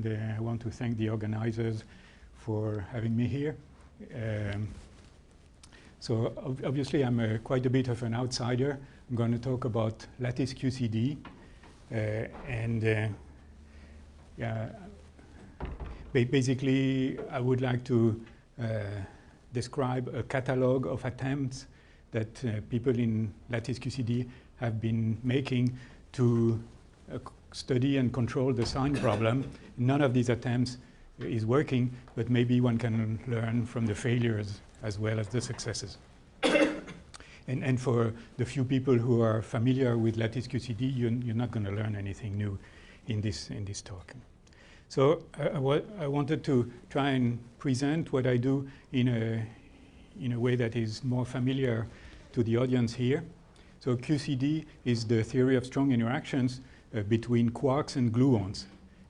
and I want to thank the organizers for having me here. So obviously I'm quite a bit of an outsider. I'm going to talk about lattice QCD, basically I would like to describe a catalog of attempts that people in lattice QCD have been making to study and control the sign problem. None of these attempts is working, but maybe one can learn from the failures as well as the successes. And for the few people who are familiar with lattice QCD, you're not going to learn anything new in this talk. So I wanted to try and present what I do in a way that is more familiar to the audience here. So QCD is the theory of strong interactions between quarks and gluons.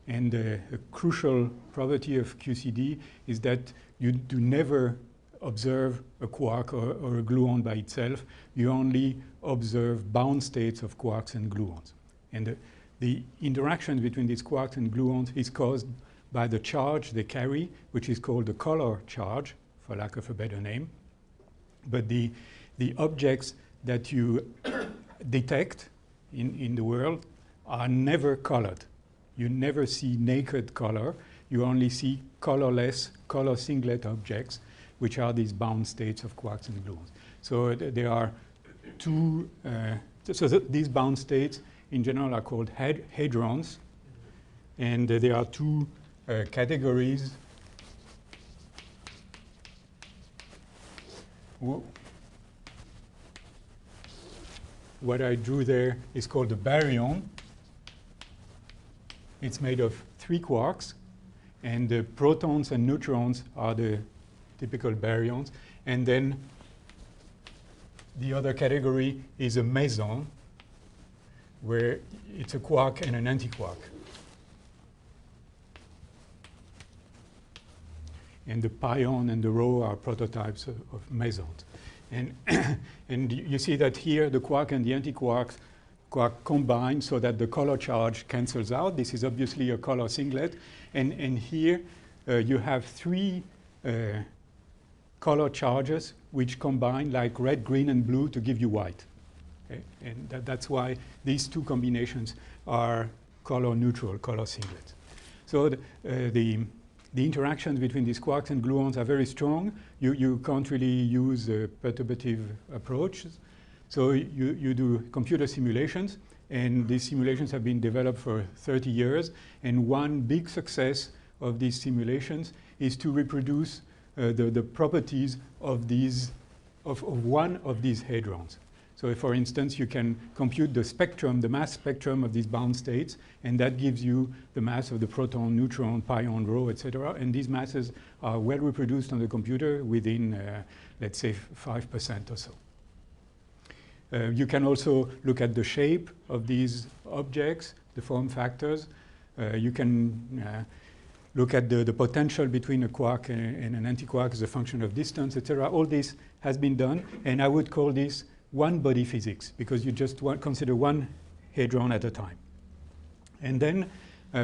And a crucial property of QCD is that you do never observe a quark or a gluon by itself. You only observe bound states of quarks and gluons. And the interaction between these quarks and gluons is caused by the charge they carry, which is called the color charge, for lack of a better name. But the objects that you detect in the world are never colored. You never see naked color. You only see colorless, color singlet objects, which are these bound states of quarks and gluons. So there are two, these bound states in general are called hadrons. And there are two categories. What I drew there is called a baryon. It's made of 3 quarks, and the protons and neutrons are the typical baryons. And then the other category is a meson, where it's a quark and an antiquark. And the pion and the rho are prototypes of mesons. And, and you see that here the quark and the antiquark combine so that the color charge cancels out. This is obviously a color singlet. And here you have 3 color charges which combine like red, green, and blue to give you white. Okay? And that's why these 2 combinations are color neutral, color singlets. So the interactions between these quarks and gluons are very strong. You can't really use perturbative approaches. So you do computer simulations, and these simulations have been developed for 30 years. And one big success of these simulations is to reproduce the properties of one of these hadrons. So if, for instance, you can compute the spectrum, the mass spectrum of these bound states, and that gives you the mass of the proton, neutron, pion, rho, etc. And these masses are well reproduced on the computer within, let's say, 5% or so. You can also look at the shape of these objects, the form factors. You can look at the potential between a quark and an antiquark as a function of distance, etc. All this has been done, and I would call this one-body physics, because you just consider one hadron at a time. And then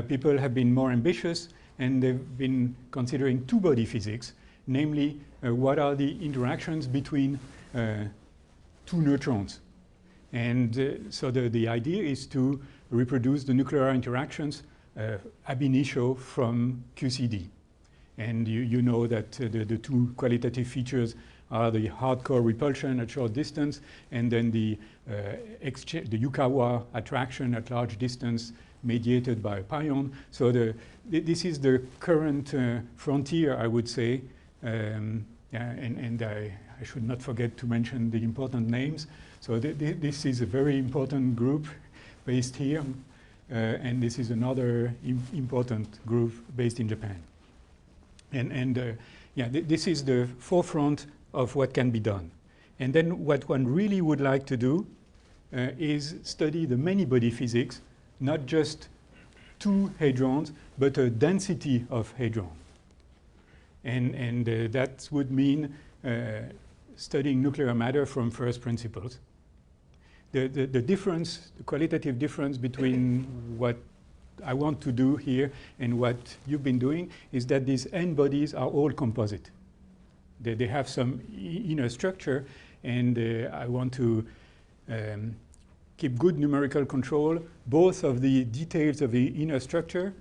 people have been more ambitious, and they've been considering two-body physics, namely what are the interactions between 2 neutrons. And so the idea is to reproduce the nuclear interactions ab initio from QCD. And you know that the 2 qualitative features are the hardcore repulsion at short distance, and then the Yukawa attraction at large distance mediated by a pion. So this is the current frontier, I would say. And I should not forget to mention the important names. So this is a very important group based here, and this is another important group based in Japan. And this is the forefront of what can be done. And then what one really would like to do is study the many-body physics, not just 2 hadrons, but a density of hadrons. And that would mean studying nuclear matter from first principles. The difference, the qualitative difference between what I want to do here, and what you've been doing, is that these N bodies are all composite. They have some inner structure, and I want to keep good numerical control, both of the details of the inner structure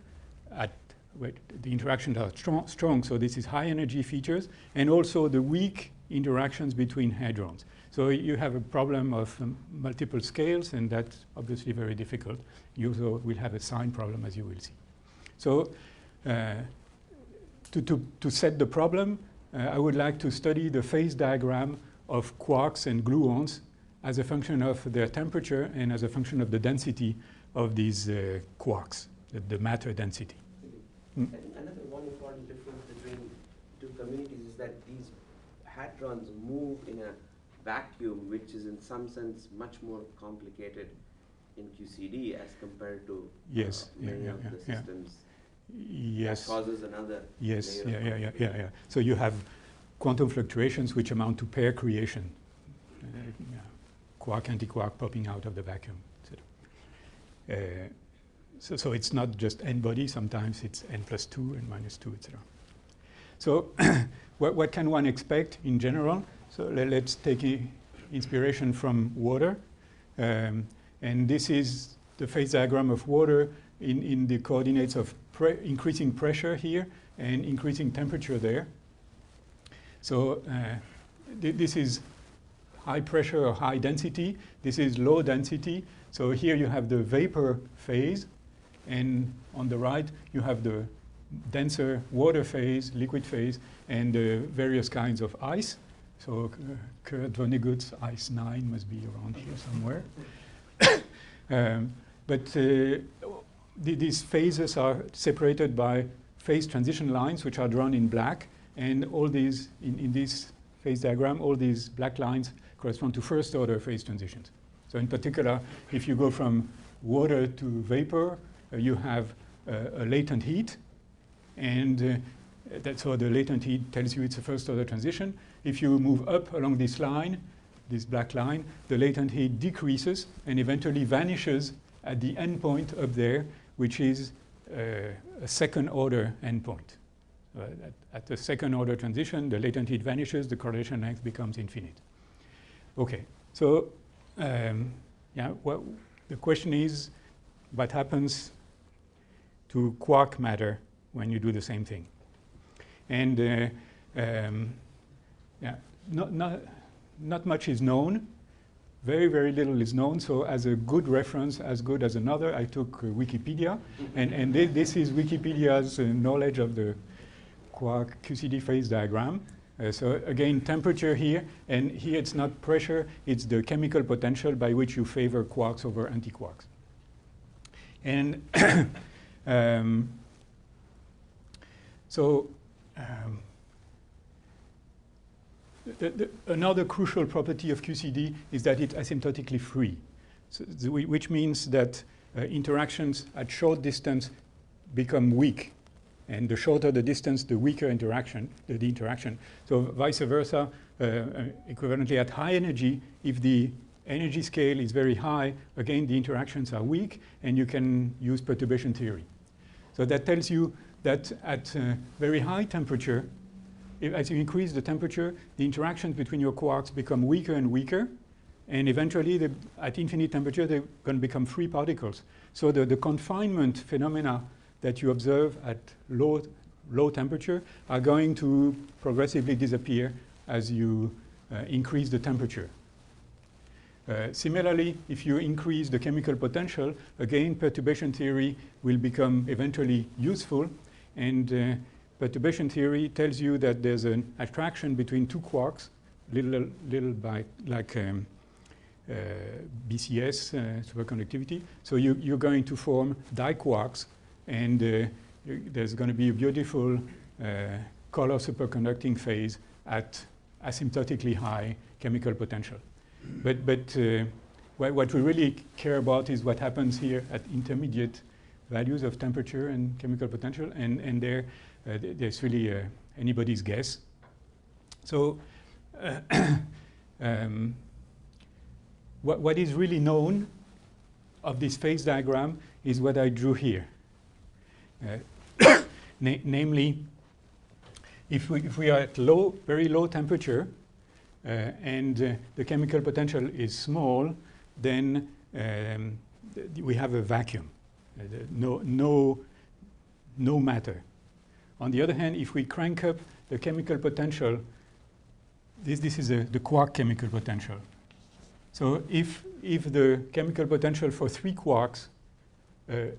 at where the interactions are strong, so this is high energy features, and also the weak interactions between hadrons. So you have a problem of multiple scales, and that's obviously very difficult. You also will have a sign problem, as you will see. So to set the problem, I would like to study the phase diagram of quarks and gluons as a function of their temperature and as a function of the density of these quarks, the matter density. And another one important difference between two communities is that these hadrons move in a vacuum, which is in some sense much more complicated in QCD as compared to many of the systems. Yes. That causes another Yes, layer. So you have quantum fluctuations which amount to pair creation. Quark, anti-quark popping out of the vacuum. So it's not just n body, sometimes it's n plus 2 and minus 2, etc. So what can one expect in general? So let's take inspiration from water. And this is the phase diagram of water in the coordinates of increasing pressure here and increasing temperature there. So this is high pressure or high density. This is low density. So here you have the vapor phase, and on the right you have the denser water phase, liquid phase, and various kinds of ice. So Kurt Vonnegut's ice 9 must be around here somewhere. These phases are separated by phase transition lines, which are drawn in black, and all these, in this phase diagram, all these black lines correspond to first order phase transitions. So in particular, if you go from water to vapor, you have a latent heat, and so the latent heat tells you it's a first order transition. If you move up along this line, this black line, the latent heat decreases and eventually vanishes at the endpoint up there, which is a second order endpoint. At the second order transition, the latent heat vanishes, the correlation length becomes infinite. Okay, so well, the question is, what happens to quark matter when you do the same thing? And not much is known. Very, very little is known. So as a good reference, as good as another, I took Wikipedia. And this is Wikipedia's knowledge of the quark QCD phase diagram. So again, temperature here, and here it's not pressure, it's the chemical potential by which you favor quarks over antiquarks. And another crucial property of QCD is that it's asymptotically free, so which means that interactions at short distance become weak. And the shorter the distance, the weaker the interaction. So vice versa, equivalently at high energy, if the energy scale is very high, again, the interactions are weak, and you can use perturbation theory. So that tells you that at very high temperature, as you increase the temperature, the interactions between your quarks become weaker and weaker, and eventually, at infinite temperature, they're going to become free particles. So the confinement phenomena that you observe at low temperature are going to progressively disappear as you increase the temperature. Similarly, if you increase the chemical potential, again, perturbation theory will become eventually useful. And perturbation theory tells you that there's an attraction between two quarks, little by like BCS, superconductivity. So you're going to form diquarks, and there's going to be a beautiful color superconducting phase at asymptotically high chemical potential. But what we really care about is what happens here at intermediate values of temperature and chemical potential, and there's really anybody's guess. So what is really known of this phase diagram is what I drew here. Namely, if we are at very low temperature and the chemical potential is small, then we have a vacuum, no matter. On the other hand, if we crank up the chemical potential, this is the quark chemical potential. So if the chemical potential for 3 quarks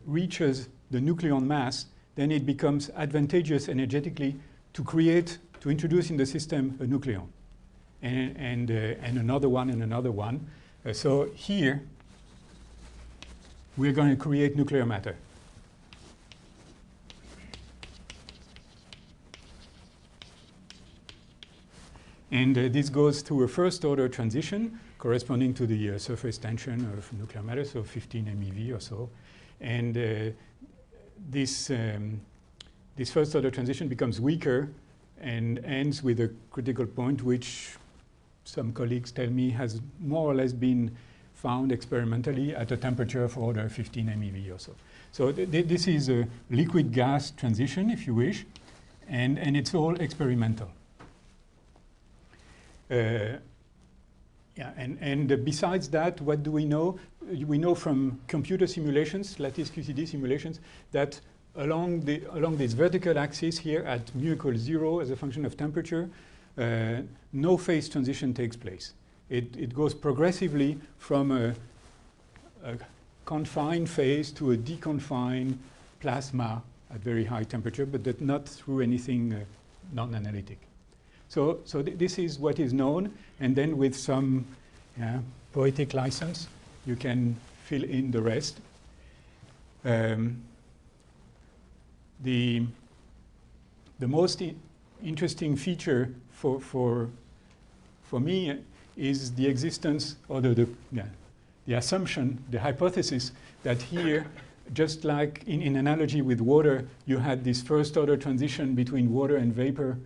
reaches the nucleon mass, then it becomes advantageous energetically to introduce in the system a nucleon, and another one and another one. So here we're going to create nuclear matter. And this goes through a first order transition corresponding to the surface tension of nuclear matter, so 15 MeV or so. And this first order transition becomes weaker and ends with a critical point, which some colleagues tell me has more or less been found experimentally at a temperature of order 15 MeV or so. So this is a liquid gas transition, if you wish, and it's all experimental. Besides that, what do we know? We know from computer simulations, lattice QCD simulations, that along this vertical axis here at mu equals 0 as a function of temperature, no phase transition takes place. It goes progressively from a confined phase to a deconfined plasma at very high temperature, but not through anything non-analytic. So this is what is known, and then with some poetic license, you can fill in the rest. The most interesting feature for me is the existence, or the assumption, the hypothesis that here, just like in analogy with water, you had this first order transition between water and vapor,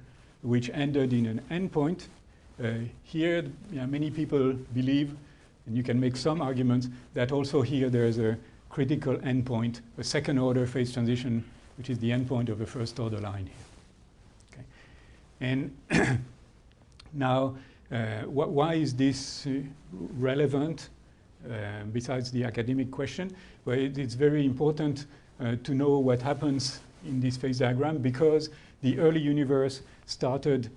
which ended in an endpoint. Here, many people believe, and you can make some arguments, that also here there is a critical endpoint, a second order phase transition, which is the endpoint of a first order line here. Okay. And now, why is this relevant besides the academic question? Well, it's very important to know what happens in this phase diagram, because the early universe started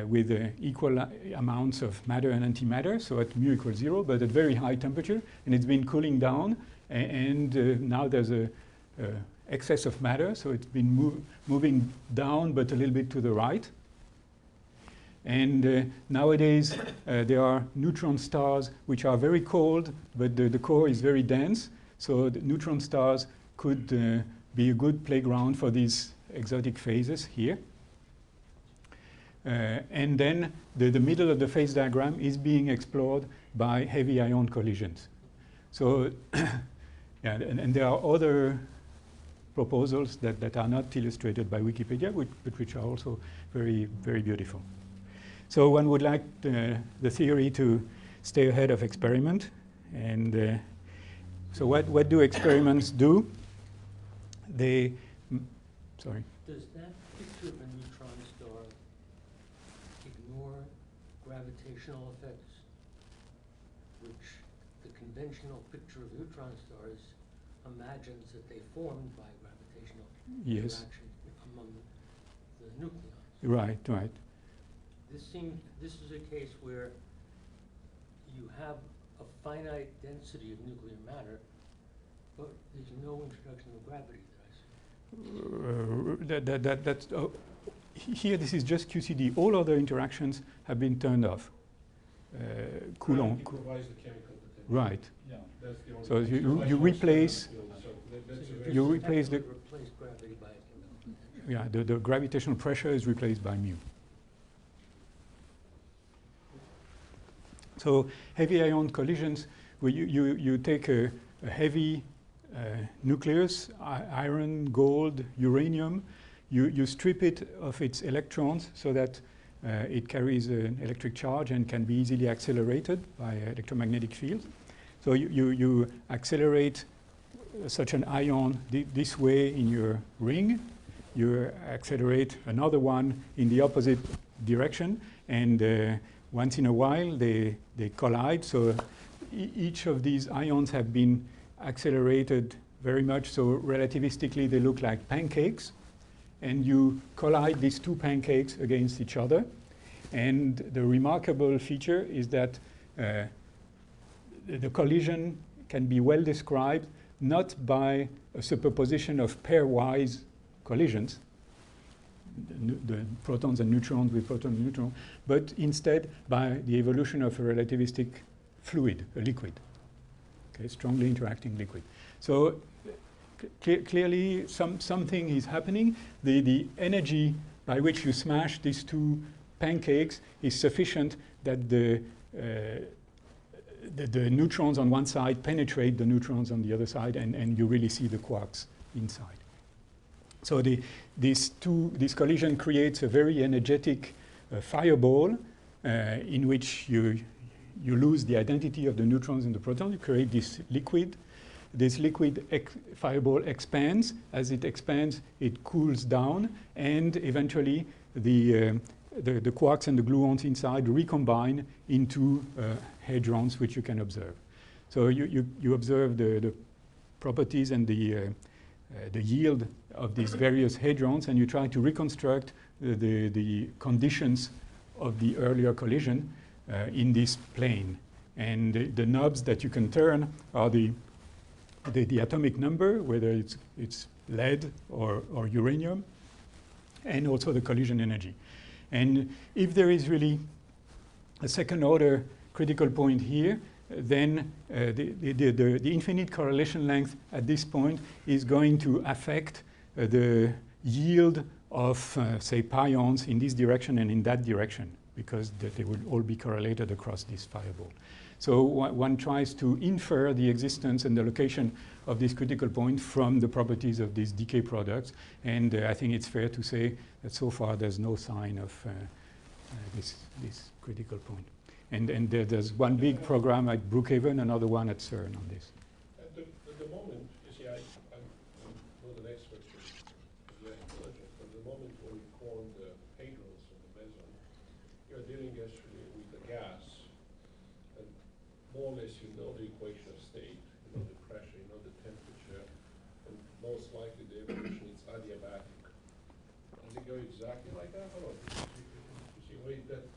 with equal amounts of matter and antimatter, so at mu equals 0, but at very high temperature, and it's been cooling down, and now there's a excess of matter, so it's been moving down, but a little bit to the right. And nowadays, there are neutron stars which are very cold, but the core is very dense, so the neutron stars could be a good playground for these exotic phases here. And then the middle of the phase diagram is being explored by heavy ion collisions. So, and there are other proposals that are not illustrated by Wikipedia, but which are also very, very beautiful. So one would like the theory to stay ahead of experiment. And so what do experiments do? They, sorry. Does that picture of a neutron star ignore gravitational effects, which the conventional picture of neutron stars imagines that they formed by gravitational interaction among the nucleons? Right, right. This is a case where you have a finite density of nuclear matter, but there's no introduction of gravity that I see. Here, this is just QCD. All other interactions have been turned off. Coulomb. Provides the chemical potential. Right. Yeah, that's the only So you replace. You replace the. Replace gravity by a chemical potential. Yeah, the gravitational pressure is replaced by mu. So heavy ion collisions, where you take a heavy nucleus, iron, gold, uranium, you strip it of its electrons so that it carries an electric charge and can be easily accelerated by electromagnetic fields. So you accelerate such an ion this way in your ring, you accelerate another one in the opposite direction, and once in a while they collide. So each of these ions have been accelerated very much, so relativistically they look like pancakes, and you collide these two pancakes against each other. And the remarkable feature is that the collision can be well described not by a superposition of pairwise collisions, the protons and neutrons with proton and neutron, but instead by the evolution of a relativistic fluid, a liquid, okay, strongly interacting liquid. So clearly something is happening. The energy by which you smash these two pancakes is sufficient that the neutrons on one side penetrate the neutrons on the other side, and you really see the quarks inside. So this collision creates a very energetic fireball in which you lose the identity of the neutrons and the protons. You create this liquid. This liquid fireball expands. As it expands, it cools down, and eventually the quarks and the gluons inside recombine into hadrons, which you can observe. So you observe the properties and the yield of these various hadrons, and you try to reconstruct the conditions of the earlier collision in this plane. And the knobs that you can turn are the atomic number, whether it's lead or uranium, and also the collision energy. And if there is really a second order critical point here, then the infinite correlation length at this point is going to affect the yield of, say, pions in this direction and in that direction, because they will all be correlated across this fireball. So one tries to infer the existence and the location of this critical point from the properties of these decay products, and I think it's fair to say that so far there's no sign of this critical point. And there's one big program at Brookhaven, another one at CERN on this. At the moment, you see, I'm not an expert, very intelligent, but the moment when you form the hadrons of the meson, you're dealing actually with the gas, and more or less you know the equation of state, you know the pressure, you know the temperature, and most likely the evolution is adiabatic. Does it go exactly like that, or not? You see, wait, that's...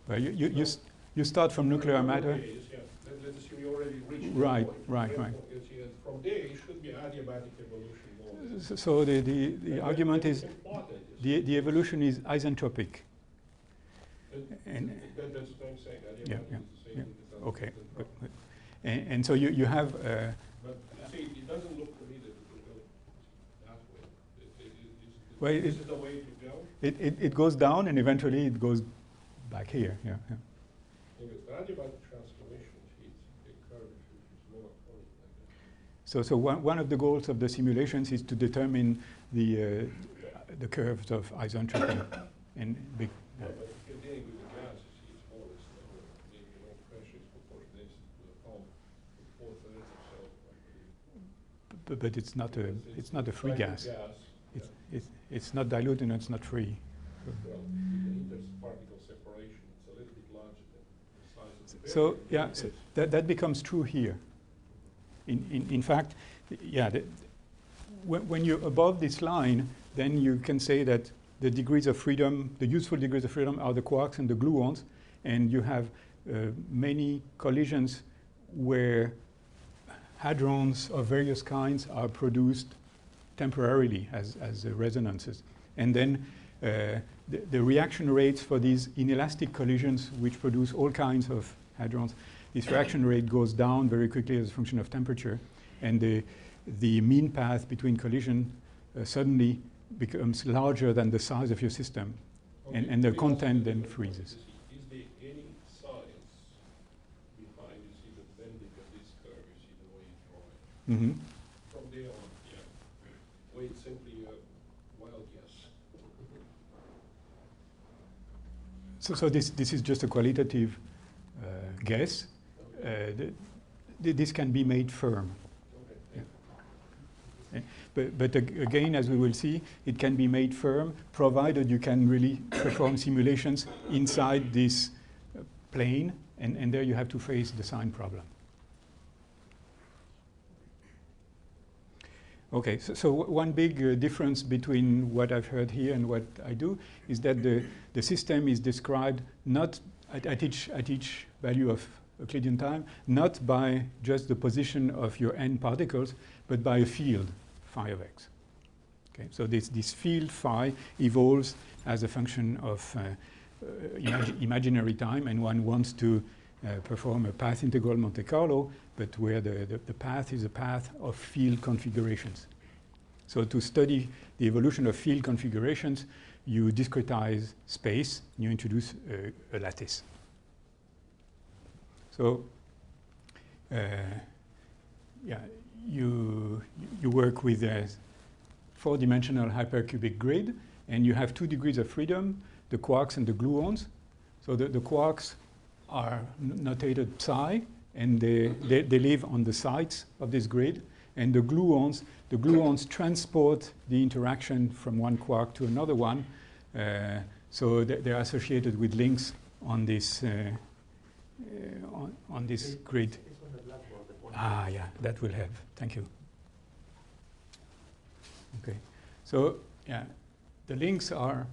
Well, you start from nuclear matter. Yeah. Let's assume you already reached Right, that point. right. You see that from there it should be adiabatic evolution more. So the argument is the evolution is isentropic. And that's what I'm saying. Adiabatic yeah. is the same thing as Okay. isentropic. And so you have But you see, it doesn't look to me that it will go that way. Well, This is the way to go. it goes down and eventually it goes back here. Yeah. Because the adiabatic transformation is a curve which is monochronic like that. So one of the goals of the simulations is to determine the curves of isentropy. And big, But if you're dealing with the gas, you see, it's more or less lower. Maybe the pressure is proportional to the pump, 4/3 or so. but it's not a free gas. It's not dilute and it's not free. Well, the interparticle separation is a little bit larger than the size of the So barrier. yeah, so that becomes true here. In fact, yeah, when you're above this line, then you can say that the degrees of freedom, the useful degrees of freedom, are the quarks and the gluons, and you have many collisions where hadrons of various kinds are produced temporarily as resonances. And then the reaction rates for these inelastic collisions, which produce all kinds of hadrons, this reaction rate goes down very quickly as a function of temperature, and the mean path between collision suddenly becomes larger than the size of your system, Okay, and the let me content ask you then this. freezes. Is there any science behind, you see, the bending of this curve, you see the way you draw it? Mm-hmm. From there on, yeah. Or it's simply a wild guess. So this is just a qualitative guess. Okay. This can be made firm. Okay. Yeah. But again, as we will see, it can be made firm, provided you can really perform simulations inside this plane, and there you have to face the sign problem. Okay, so one big difference between what I've heard here and what I do is that the system is described not at each value of Euclidean time, not by just the position of your n particles, but by a field, phi of x. Okay, so this field phi evolves as a function of imaginary time, and one wants to perform a path integral Monte Carlo, but where the path is a path of field configurations. So to study the evolution of field configurations, you discretize space, you introduce a lattice. So yeah, you work with a 4-dimensional hypercubic grid, and you have 2 degrees of freedom, the quarks and the gluons. So the quarks are notated psi, and they live on the sides of this grid. And the gluons transport the interaction from one quark to another one. So they're associated with links on this grid. Ah, yeah, that will help. Thank you. Okay, so yeah, the links are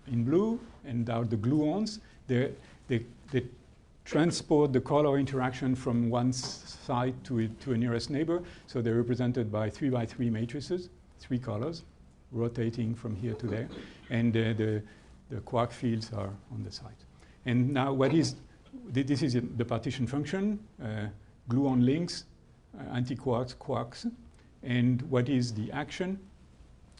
in blue, and are the gluons. They transport the color interaction from one side to a nearest neighbor. So they're represented by 3x3 matrices, 3 colors, rotating from here to there. And the quark fields are on the side. And now this is the partition function, gluon links, antiquarks, quarks. And what is the action?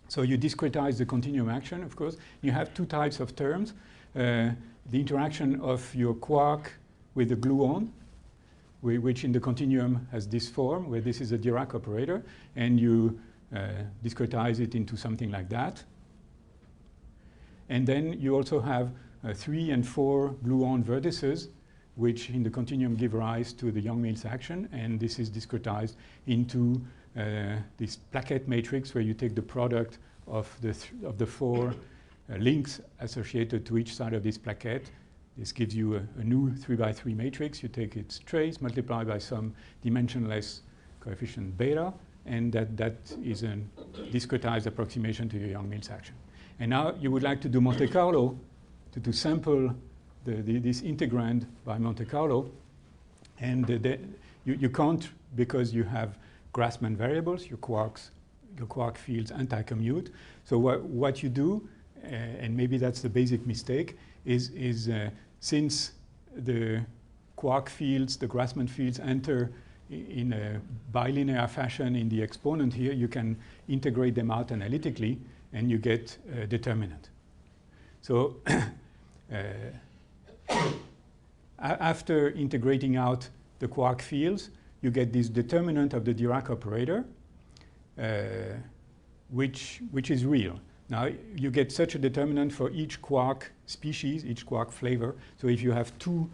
So you discretize the continuum action, of course. You have 2 types of terms. The interaction of your quark with the gluon, which in the continuum has this form, where this is a Dirac operator, and you discretize it into something like that. And then you also have 3 and 4 gluon vertices, which in the continuum give rise to the Young-Mills action, and this is discretized into this plaquette matrix, where you take the product of the 4 links associated to each side of this plaquette. This gives you a new 3x3 matrix. You take its trace, multiply by some dimensionless coefficient beta, and that is a discretized approximation to your Young-Mills action. And now you would like to do Monte Carlo to sample this integrand by Monte Carlo, and you can't, because you have Grassmann variables, your quark fields anti-commute. So what you do, and maybe that's the basic mistake, is since the quark fields, the Grassmann fields enter in a bilinear fashion in the exponent here, you can integrate them out analytically, and you get a determinant. So after integrating out the quark fields, you get this determinant of the Dirac operator, which is real. Now, you get such a determinant for each quark species, each quark flavor. So if you have 2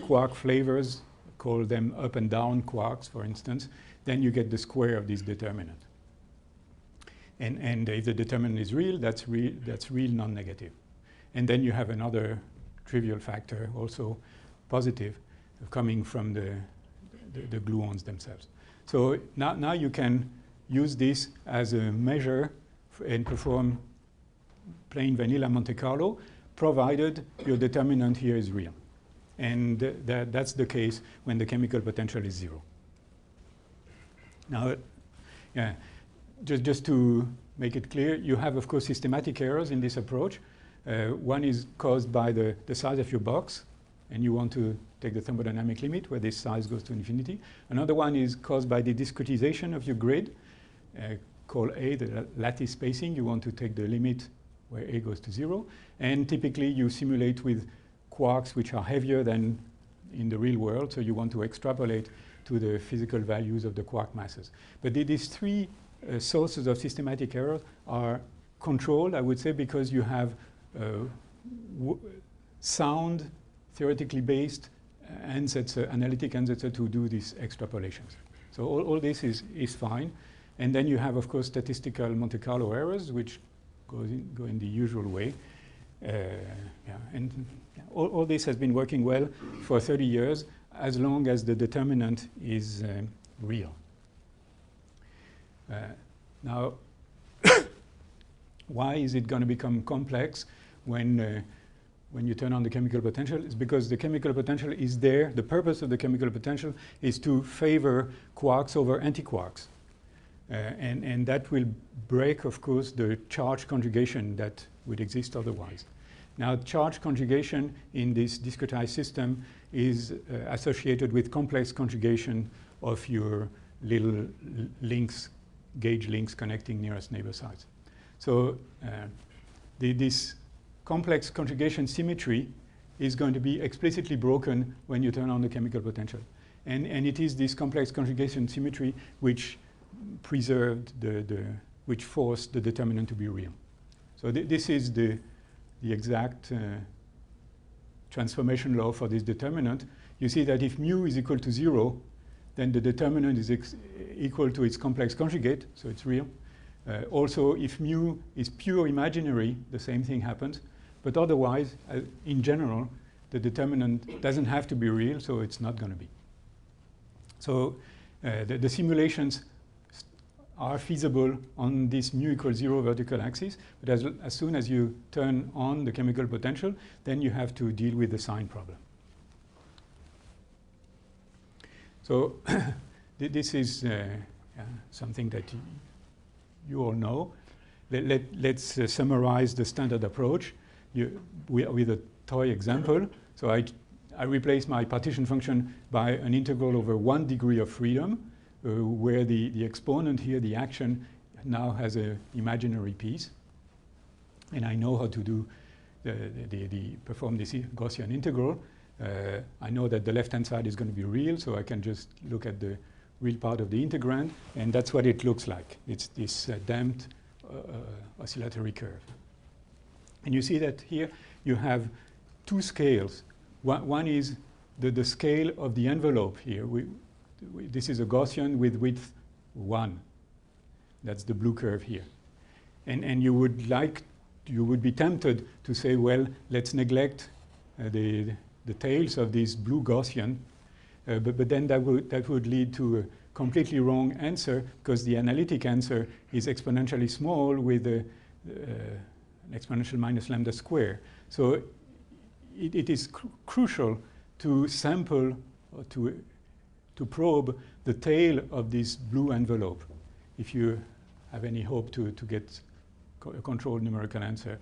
quark flavors, call them up and down quarks, for instance, then you get the square of this determinant. And if the determinant is real, that's real non-negative. And then you have another trivial factor, also positive, coming from the gluons themselves. So now you can use this as a measure and perform plain vanilla Monte Carlo, provided your determinant here is real. And that's the case when the chemical potential is 0. Now, yeah, just to make it clear, you have, of course, systematic errors in this approach. One is caused by the size of your box, and you want to take the thermodynamic limit where this size goes to infinity. Another one is caused by the discretization of your grid, called A, the lattice spacing. You want to take the limit where A goes to 0. And typically, you simulate with quarks which are heavier than in the real world, so you want to extrapolate to the physical values of the quark masses. But these 3 sources of systematic error are controlled, I would say, because you have sound, theoretically based analytic ansatz to do these extrapolations. So all this is fine. And then you have, of course, statistical Monte Carlo errors, which go in the usual way. And all this has been working well for 30 years, as long as the determinant is real. Now, why is it going to become complex when you turn on the chemical potential? It's because the chemical potential is there. The purpose of the chemical potential is to favor quarks over antiquarks. And that will break, of course, the charge conjugation that would exist otherwise. Now, charge conjugation in this discretized system is associated with complex conjugation of your little links, gauge links connecting nearest neighbor sites. So this complex conjugation symmetry is going to be explicitly broken when you turn on the chemical potential. And it is this complex conjugation symmetry which preserved which forced the determinant to be real. So this is the exact transformation law for this determinant. You see that if mu is equal to 0, then the determinant is equal to its complex conjugate, so it's real. Also, if mu is pure imaginary, the same thing happens. But otherwise, in general, the determinant doesn't have to be real, so it's not going to be. So the simulations are feasible on this mu equals 0 vertical axis, but as soon as you turn on the chemical potential, then you have to deal with the sign problem. So this is something that you all know. Let's summarize the standard approach with a toy example. So I replace my partition function by an integral over 1 degree of freedom, where the exponent here, the action, now has an imaginary piece. And I know how to do perform this Gaussian integral. I know that the left-hand side is going to be real, so I can just look at the real part of the integrand, and that's what it looks like. It's this damped oscillatory curve. And you see that here you have two scales. One is the scale of the envelope here. This is a Gaussian with width 1. That's the blue curve here. And you would be tempted to say, well, let's neglect the tails of this blue Gaussian, but then that would lead to a completely wrong answer, because the analytic answer is exponentially small with an exponential minus lambda square. So it is crucial to sample or to probe the tail of this blue envelope if you have any hope to get a controlled numerical answer.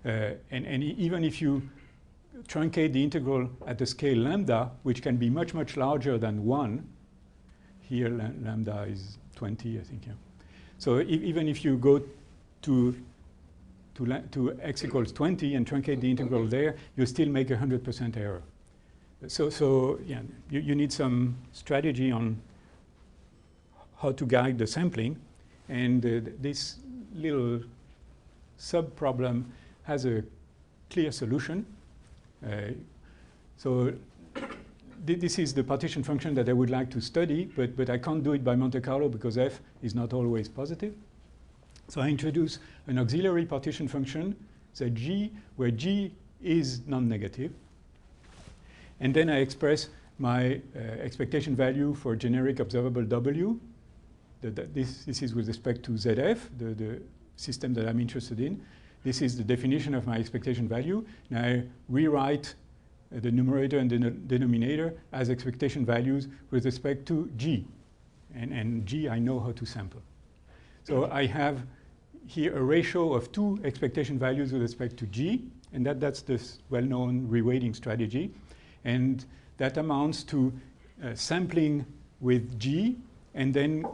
And even if you truncate the integral at the scale lambda, which can be much, much larger than 1, here lambda is 20, I think. Yeah. So even if you go to x equals 20 and truncate the integral there, you still make 100% error. So yeah, you need some strategy on how to guide the sampling. And this little sub-problem has a clear solution. So this is the partition function that I would like to study, but I can't do it by Monte Carlo because f is not always positive. So I introduce an auxiliary partition function, g, where g is non-negative. And then I express my expectation value for generic observable w. This is with respect to ZF, the system that I'm interested in. This is the definition of my expectation value. Now I rewrite the numerator and the denominator as expectation values with respect to g. And g, I know how to sample. So I have here a ratio of 2 expectation values with respect to g, and that's this well-known reweighting strategy. And that amounts to sampling with g, and then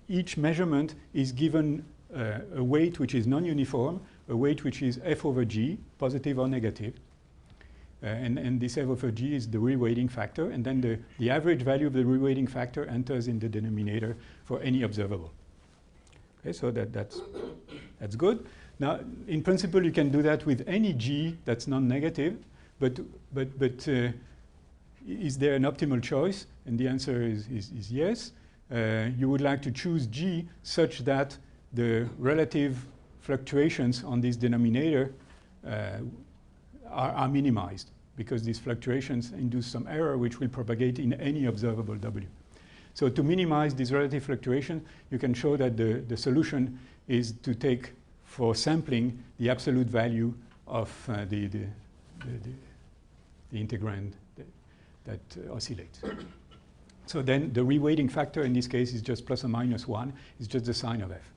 each measurement is given a weight which is non-uniform, a weight which is f over g, positive or negative. And this f over g is the reweighting factor, and then the average value of the reweighting factor enters in the denominator for any observable. Okay, so that's good. Now, in principle, you can do that with any g that's non-negative, but is there an optimal choice? And the answer is yes. you would like to choose G such that the relative fluctuations on this denominator are minimized, because these fluctuations induce some error which will propagate in any observable W. So to minimize these relative fluctuations, you can show that the solution is to take, for sampling, the absolute value of the integrand that oscillates. So then the reweighting factor in this case is just plus or minus 1. It's just the sine of f.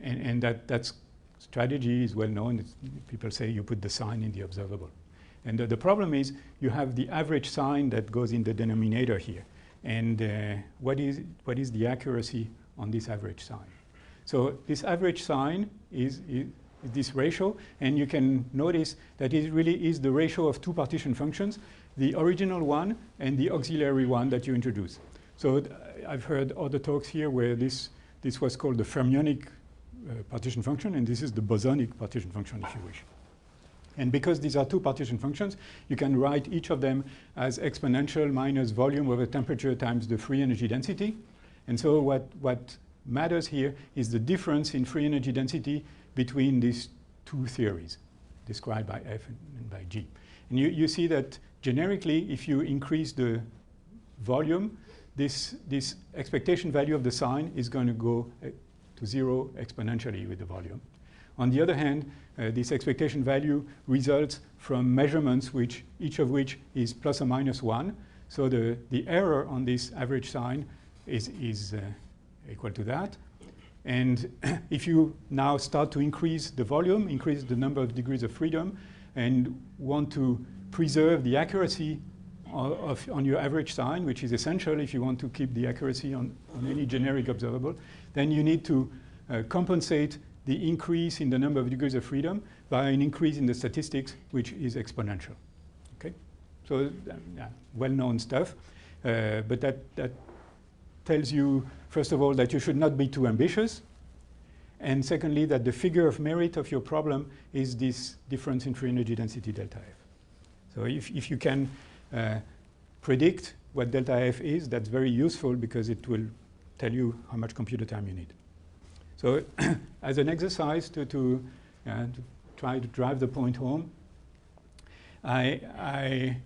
And that strategy is well known. People say you put the sign in the observable. And the problem is you have the average sign that goes in the denominator here. And what is the accuracy on this average sign? So this average sign is this ratio. And you can notice that it really is the ratio of two partition functions, the original one and the auxiliary one that you introduce. So I've heard other talks here where this was called the fermionic partition function, and this is the bosonic partition function, if you wish. And because these are two partition functions, you can write each of them as exponential minus volume over temperature times the free energy density. And so what matters here is the difference in free energy density between these two theories described by F and by G. And you see that generically, if you increase the volume, this expectation value of the sign is going to go to 0 exponentially with the volume. On the other hand, this expectation value results from measurements each of which is plus or minus 1. So the error on this average sign is equal to that. And if you now start to increase the volume, increase the number of degrees of freedom, and want to preserve the accuracy on your average sign, which is essential if you want to keep the accuracy on any generic observable, then you need to compensate the increase in the number of degrees of freedom by an increase in the statistics, which is exponential. Okay, so well-known stuff, but that tells you, first of all, that you should not be too ambitious, and secondly, that the figure of merit of your problem is this difference in free energy density delta F. So if you can predict what delta F is, that's very useful because it will tell you how much computer time you need. So as an exercise to try to drive the point home, I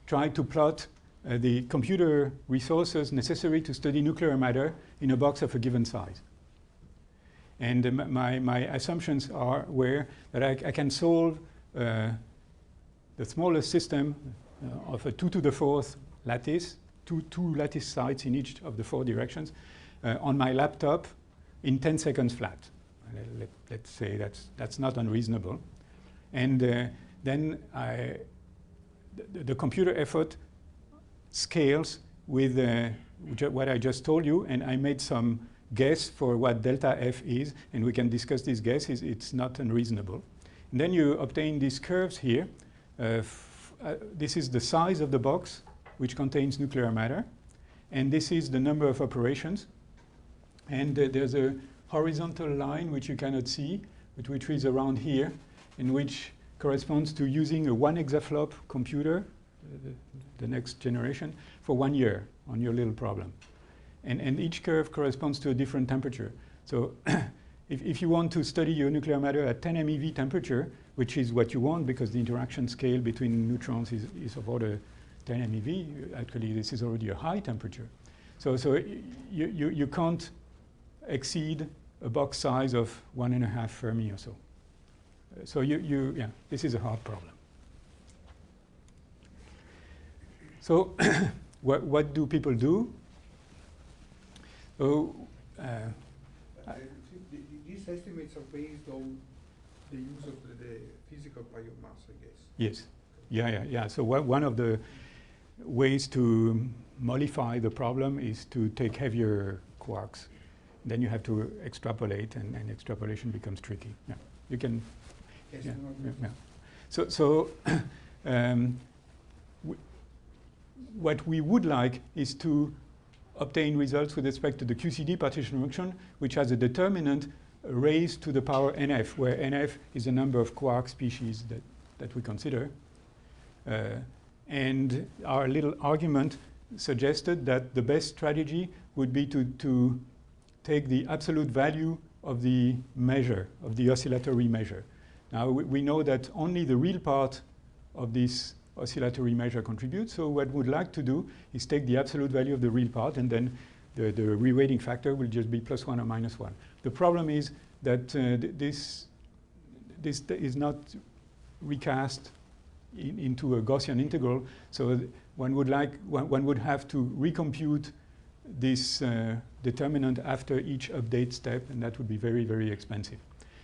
tried to plot the computer resources necessary to study nuclear matter in a box of a given size. And my assumptions were that I can solve the smallest system of a 2 to the 4th lattice, two lattice sites in each of the 4 directions, on my laptop in 10 seconds flat. Let's say that's not unreasonable. And then the computer effort scales with what I just told you, and I made some guess for what delta F is, and we can discuss this guess. It's not unreasonable. And then you obtain these curves here. This is the size of the box, which contains nuclear matter, and this is the number of operations. And there's a horizontal line which you cannot see, but which is around here, and which corresponds to using a 1 exaflop computer, the next generation, for 1 year on your little problem. And each curve corresponds to a different temperature. So if you want to study your nuclear matter at 10 MeV temperature, which is what you want because the interaction scale between neutrons is of order 10 MeV, actually this is already a high temperature. So you can't exceed a box size of 1.5 Fermi or so. So this is a hard problem. So what do people do? So these estimates are based on the use of the physical biomass, I guess. Yes. Yeah. So one of the ways to mollify the problem is to take heavier quarks. Then you have to extrapolate, and extrapolation becomes tricky. Yeah, you can. Yes, Yeah. So what we would like is to obtain results with respect to the QCD partition function, which has a determinant raised to the power NF, where NF is the number of quark species that we consider. And our little argument suggested that the best strategy would be to take the absolute value of the measure, of the oscillatory measure. Now we know that only the real part of this oscillatory measure contributes, so what we'd like to do is take the absolute value of the real part, and then the reweighting factor will just be +1 or -1. The problem is that this is not recast into a Gaussian integral, so one would have to recompute this determinant after each update step, and that would be very, very expensive.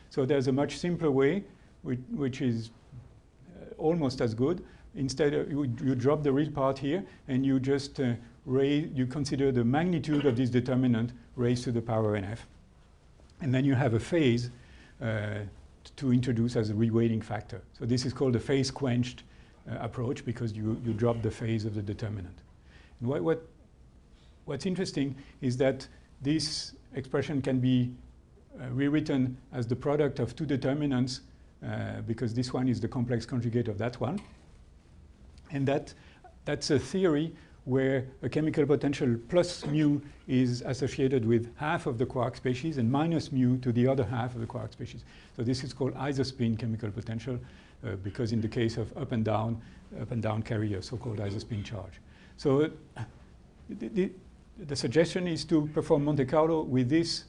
So there's a much simpler way, which is almost as good. Instead, you drop the real part here, and you just you consider the magnitude of this determinant raised to the power NF. And then you have a phase to introduce as a reweighting factor. So this is called the phase-quenched approach, because you drop the phase of the determinant. And what's interesting is that this expression can be rewritten as the product of two determinants, because this one is the complex conjugate of that one. And that's a theory where a chemical potential plus mu is associated with half of the quark species and minus mu to the other half of the quark species. So this is called isospin chemical potential, because in the case of up and down carry a so-called isospin charge. So the suggestion is to perform Monte Carlo with this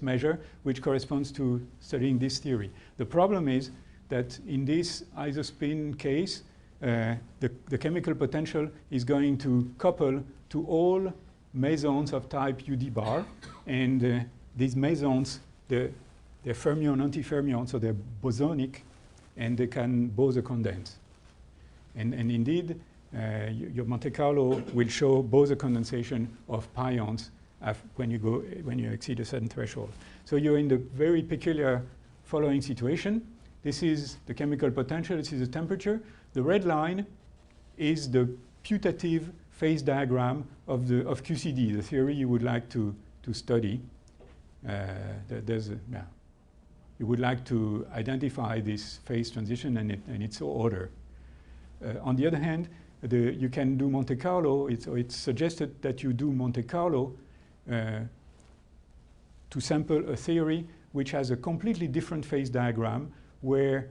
measure, which corresponds to studying this theory. The problem is that in this isospin case, the chemical potential is going to couple to all mesons of type UD bar, and these mesons, they're fermion, antifermion, so they're bosonic, and they can boson-condense. And indeed, your Monte Carlo will show boson condensation of pions when you exceed a certain threshold. So you're in the very peculiar following situation. This is the chemical potential, this is the temperature. The red line is the putative phase diagram of QCD, the theory you would like to study. You would like to identify this phase transition and its order. On the other hand, you can do Monte Carlo. It's suggested that you do Monte Carlo to sample a theory which has a completely different phase diagram, where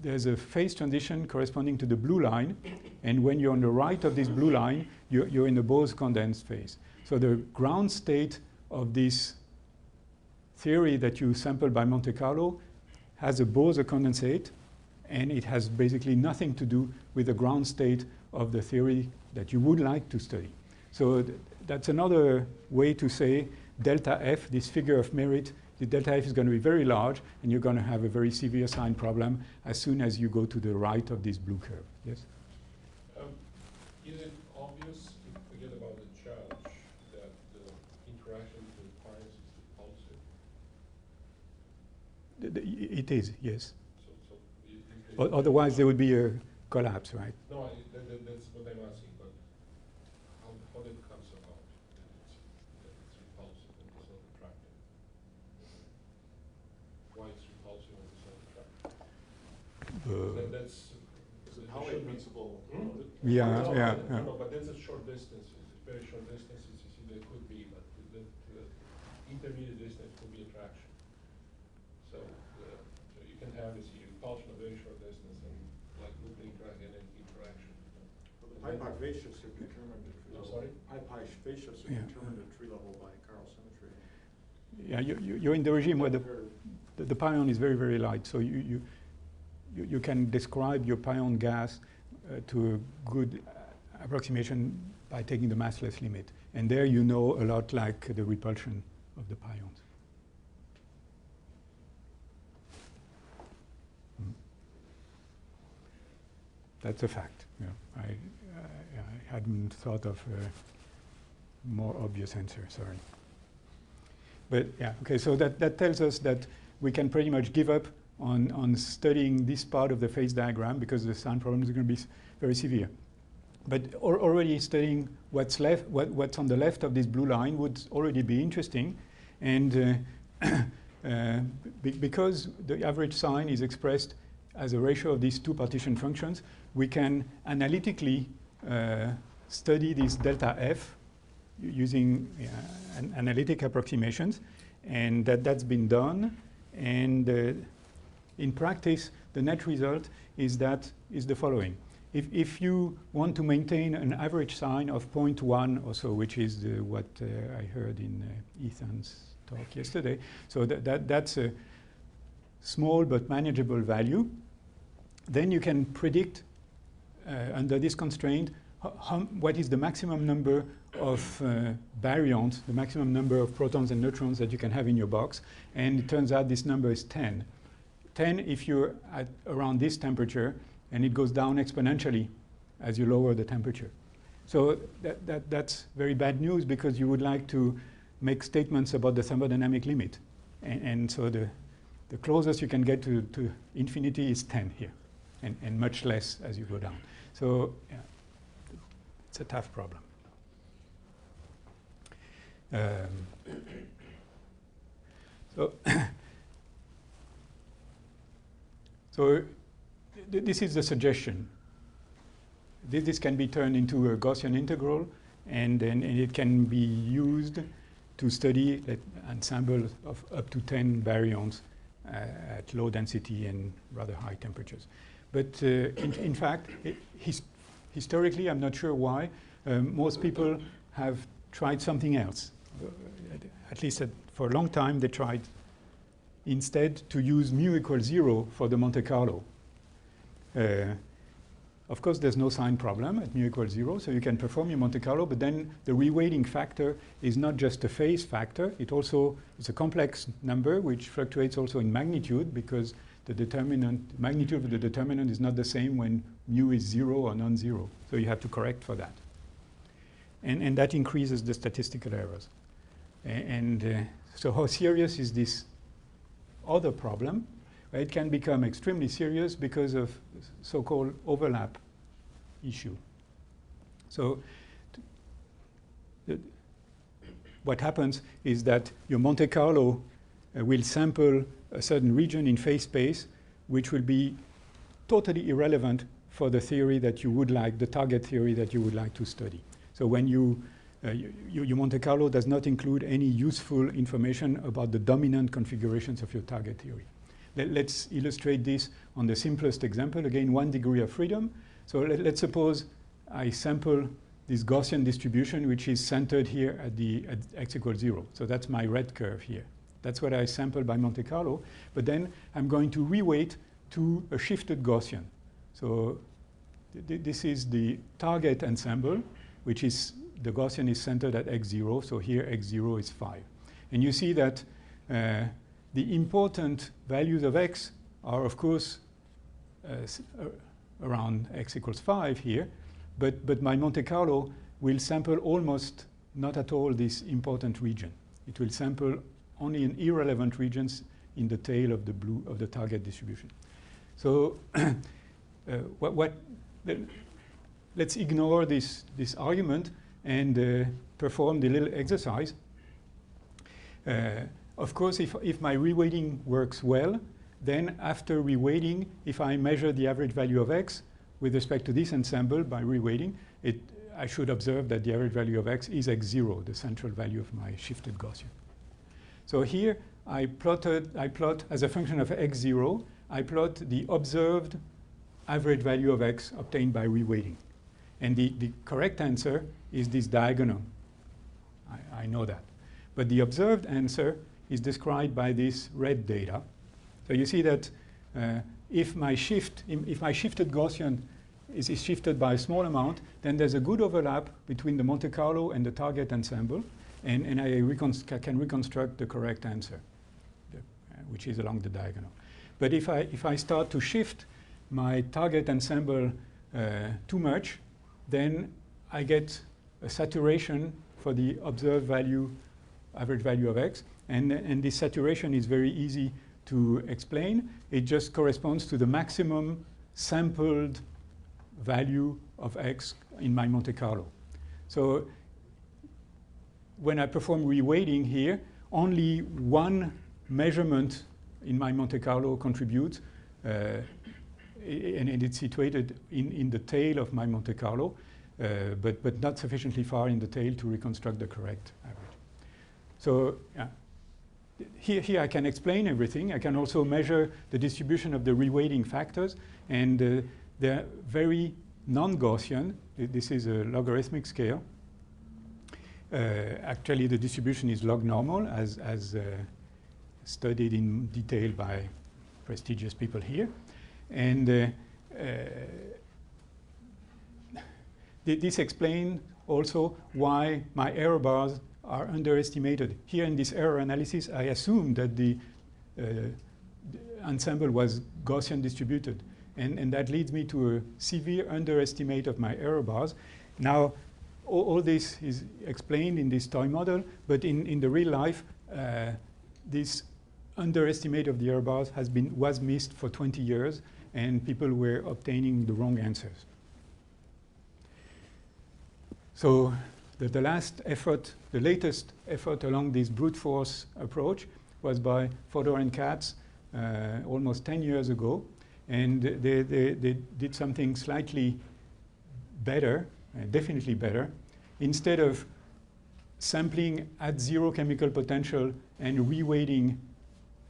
there's a phase transition corresponding to the blue line, and when you're on the right of this blue line, you're in the Bose-condensed phase. So the ground state of this theory that you sample by Monte Carlo has a Bose condensate, and it has basically nothing to do with the ground state of the theory that you would like to study. So that's another way to say delta F, this figure of merit. The delta F is going to be very large, and you're going to have a very severe sign problem as soon as you go to the right of this blue curve. Yes? Is it obvious, if we forget about the charge, that the interaction between pions is repulsive? It is, yes. So Otherwise, there would be a collapse, right? No, that's what I'm asking, but how that comes about, that it's repulsive and it's not attractive? Why it's repulsive and it's not attractive? That's the Pauli principle. Yeah. No, but that's a short distance. It's very short distances. You see, there could be, but the intermediate distance could be attraction. So you can have this repulsion of very short distance and like looping interaction and interaction. Pi facius are determined at tree level. Sorry? Pi facius are determined at tree level by chiral symmetry. Yeah, you're in the regime where the pion is very, very light, so you can describe your pion gas to a good approximation by taking the massless limit. And there you know a lot like the repulsion of the pions. That's a fact. Yeah. I hadn't thought of a more obvious answer, sorry. But yeah, okay, so that tells us that we can pretty much give up on studying this part of the phase diagram, because the sign problems are going to be very severe. But already studying what's on the left of this blue line would already be interesting. And because the average sign is expressed as a ratio of these two partition functions, we can analytically study this delta F using analytic approximations, and that's been done. And in practice, the net result is the following. If you want to maintain an average sign of 0.1 or so, which is what I heard in Ethan's talk yesterday, so that's a small but manageable value, then you can predict under this constraint what is the maximum number of baryons, the maximum number of protons and neutrons that you can have in your box. And it turns out this number is 10. 10 if you're at around this temperature, and it goes down exponentially as you lower the temperature. So that's very bad news, because you would like to make statements about the thermodynamic limit. And so the closest you can get to infinity is 10 here, and much less as you go down. So yeah, it's a tough problem. So this is the suggestion. This can be turned into a Gaussian integral, and then it can be used to study an ensemble of up to 10 baryons at low density and rather high temperatures. But in fact, historically, I'm not sure why, most people have tried something else. At least for a long time, they tried instead to use mu equals 0 for the Monte Carlo. Of course, there's no sign problem at mu equals 0, so you can perform your Monte Carlo, but then the reweighting factor is not just a phase factor, it's a complex number which fluctuates also in magnitude, because the magnitude of the determinant is not the same when mu is 0 or non-zero. So you have to correct for that. And that increases the statistical errors. So how serious is this other problem? It can become extremely serious because of so-called overlap issue. So what happens is that your Monte Carlo will sample a certain region in phase space, which will be totally irrelevant for the theory that you would like, the target theory that you would like to study. So when your Monte Carlo does not include any useful information about the dominant configurations of your target theory. Let's illustrate this on the simplest example. Again, 1 degree of freedom. So let's suppose I sample this Gaussian distribution, which is centered here at x equals 0. So that's my red curve here. That's what I sample by Monte Carlo. But then I'm going to reweight to a shifted Gaussian. So this is the target ensemble, which is the Gaussian is centered at x0. So here x0 is 5. And you see that the important values of x are, of course, around x equals 5 here. But my Monte Carlo will sample almost not at all this important region. It will sample only in irrelevant regions in the tail of the target distribution. So let's ignore this argument and perform the little exercise. Of course, if my reweighting works well, then after reweighting, if I measure the average value of x with respect to this ensemble by reweighting, I should observe that the average value of x is x0, the central value of my shifted Gaussian. So here I plot as a function of x0, I plot the observed average value of x obtained by reweighting. And the correct answer is this diagonal. I know that. But the observed answer is described by this red data. So you see that if my shifted Gaussian is shifted by a small amount, then there's a good overlap between the Monte Carlo and the target ensemble, and I can reconstruct the correct answer, which is along the diagonal. But if I start to shift my target ensemble too much, then I get a saturation for the observed value, average value of x, and this saturation is very easy to explain. It just corresponds to the maximum sampled value of x in my Monte Carlo. So when I perform reweighting here, only one measurement in my Monte Carlo contributes, and it's situated in the tail of my Monte Carlo. but not sufficiently far in the tail to reconstruct the correct average. So here I can explain everything. I can also measure the distribution of the reweighting factors, and they're very non-Gaussian. This is a logarithmic scale. Actually, the distribution is log normal, as studied in detail by prestigious people here. And this explains also why my error bars are underestimated. Here in this error analysis, I assumed that the ensemble was Gaussian distributed. And that leads me to a severe underestimate of my error bars. Now, all this is explained in this toy model, but in the real life, this underestimate of the error bars was missed for 20 years, and people were obtaining the wrong answers. So the last effort, the latest effort along this brute force approach was by Fodor and Katz almost 10 years ago. And they did something slightly better, definitely better. Instead of sampling at 0 chemical potential and reweighting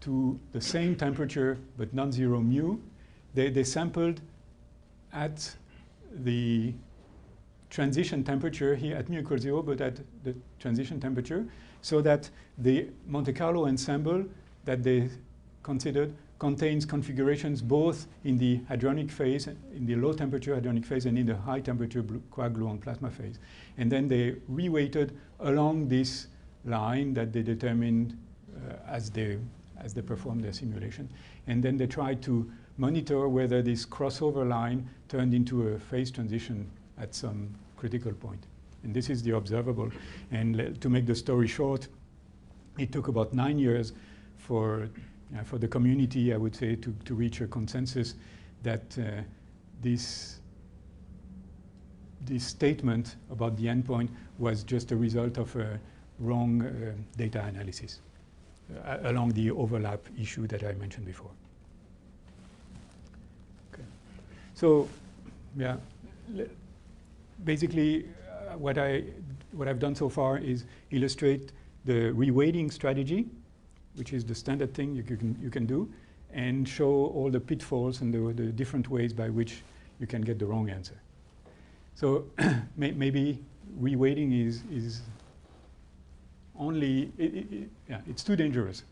to the same temperature but non-zero mu, they sampled at the transition temperature here at mu equals 0, but at the transition temperature, so that the Monte Carlo ensemble that they considered contains configurations both in the hadronic phase, in the low temperature hadronic phase, and in the high temperature quark-gluon plasma phase. And then they reweighted along this line that they determined as they performed their simulation. And then they tried to monitor whether this crossover line turned into a phase transition at some critical point. And this is the observable. And to make the story short, it took about 9 years for the community, I would say, to reach a consensus that this statement about the endpoint was just a result of a wrong data analysis along the overlap issue that I mentioned before. Okay. So, yeah, basically what I've done so far is illustrate the reweighting strategy, which is the standard thing you can do, and show all the pitfalls and the different ways by which you can get the wrong answer. So maybe reweighting is only, it's too dangerous.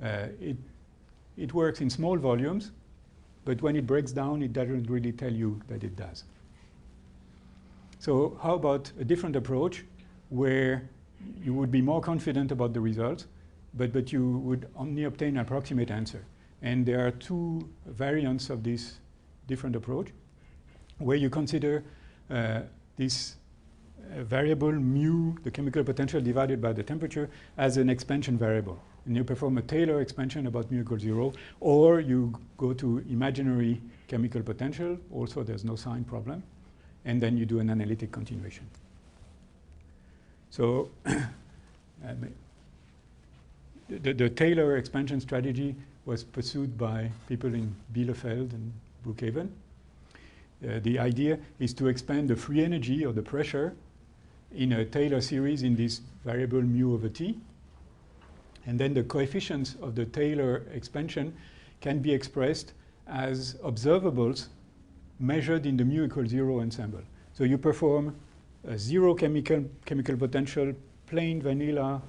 It works in small volumes, but when it breaks down, it doesn't really tell you that it does. So how about a different approach where you would be more confident about the results, but you would only obtain an approximate answer? And there are two variants of this different approach, where you consider this variable mu, the chemical potential divided by the temperature, as an expansion variable. And you perform a Taylor expansion about mu equals 0, or you go to imaginary chemical potential, also there's no sign problem, and then you do an analytic continuation. So the Taylor expansion strategy was pursued by people in Bielefeld and Brookhaven. The idea is to expand the free energy or the pressure in a Taylor series in this variable mu over t. And then the coefficients of the Taylor expansion can be expressed as observables measured in the mu equals 0 ensemble. So you perform a 0 chemical potential, plain vanilla,